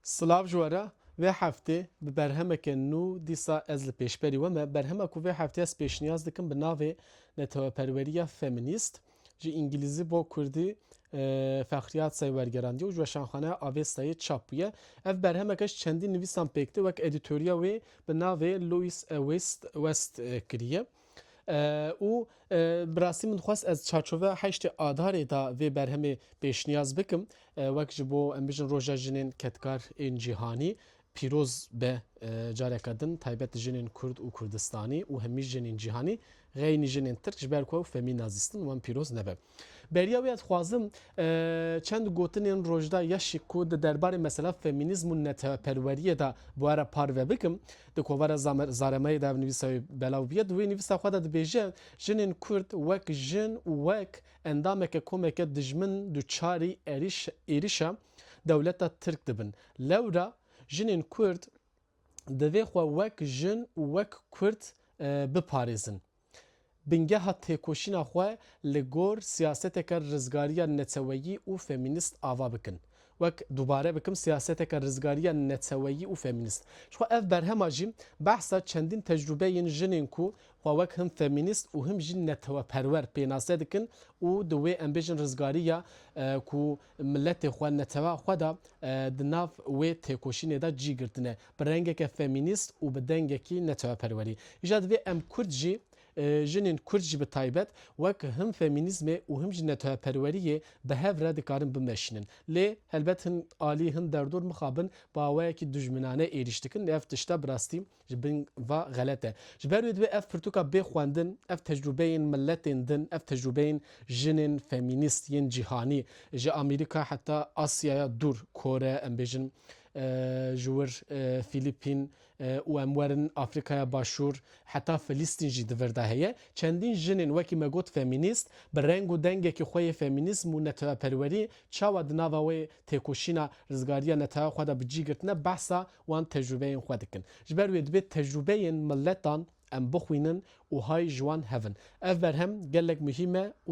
Slav jwara ve hafte bi berhemeke nû dîsa ez li pêşberî we me berhema ku vê heftê ez pêşniyaz dikim bi navê neteweperweriya feminîst ji îngilîzî bo Kurdî Fexriyat Seywergerandiye û ji weşanxaneya Avestayê çap bûye. Ev berhemeke ji çendî nivîsan pêkti wek edîtoriya wê bi navê Louis West kiriye. û bi rastî min dixwast ez çarçova heştê adarê da vê berhemê pêşniyaz bikim wek ji bo em bijin roja jinên ketkar ên cîhanî pîroz be careka din taybet jinên Kurd û Kurdistanî û hemî jinên cîhanî xeynî jinên Tirk ji ber ku ew femînazîstin wan pîroz nebe. Beriya wê dixwazim çend gotinên rojda yeşî ku di derbarê mesela feminîzm û neteweperweriyê da bu ara parve bikim di kovara zaremeyê de ev nivîsa belav bûye di wê nivîsa xwe de dibêje jinên Kurd wek jin û wek endameke komeke dijmin duçarî êrişa dewleta Tirk dibin. Lewra jinên Kurd divê xwe wek jin û wek Kurd biparêzin. Bingeha têkoşîna xwe li gor siyaseteke rizgariya neteweyî û feminîst ava bikin. Wek dubare bikim siyaseteke rizgariya neteweyî û feminîst. Ji xwe ev berhema jî behsa çendîn tecrübeyên jinên ku xwe wek him feminîst û him jî neteweperwer pênase dikin û di wê em bêjin rizgariya ku milletê xwe netewa xwe da di nav wê têkoşînê de cî girtine bi rengeke feminîst û bi dengekî neteweperwerî. Îja divê em Kurd jî jinên Kurd jî bi taybet wek him feminîzmê û him jî neteweperweriyê bi hev re dikarin bimeşînin. Lê helbet hin alî hin derdor mixabin bawayekî dijminane êriş dikin. Ev tişta bi rastî ji bin va xelet e. Ji ber wê divê ev pirtûka bê xwendin, ev tecrübeyên milletên din, ev tecrübeyên jinên feminîst yên cîhanî ji Amerîka heta Asyaya dûr Kore em bêjin ji wir Fîlîpîn û em werin Afrikaya Başûr heta Filîstîn jî di vir de heye. Çendîn jinên wekî me got feminîst bi reng û dengekî xwe yê feminîzm û neteweperwerî çawa di nava wê têkoşîna rizgariya netewa xwe de bi cî girtine behsa wan tecrübeyên xwe dikin. Ji ber wê divê tecrübeyên milletan em bixwînin û hay ji wan hevin. Ev berhem gelek muhîm e û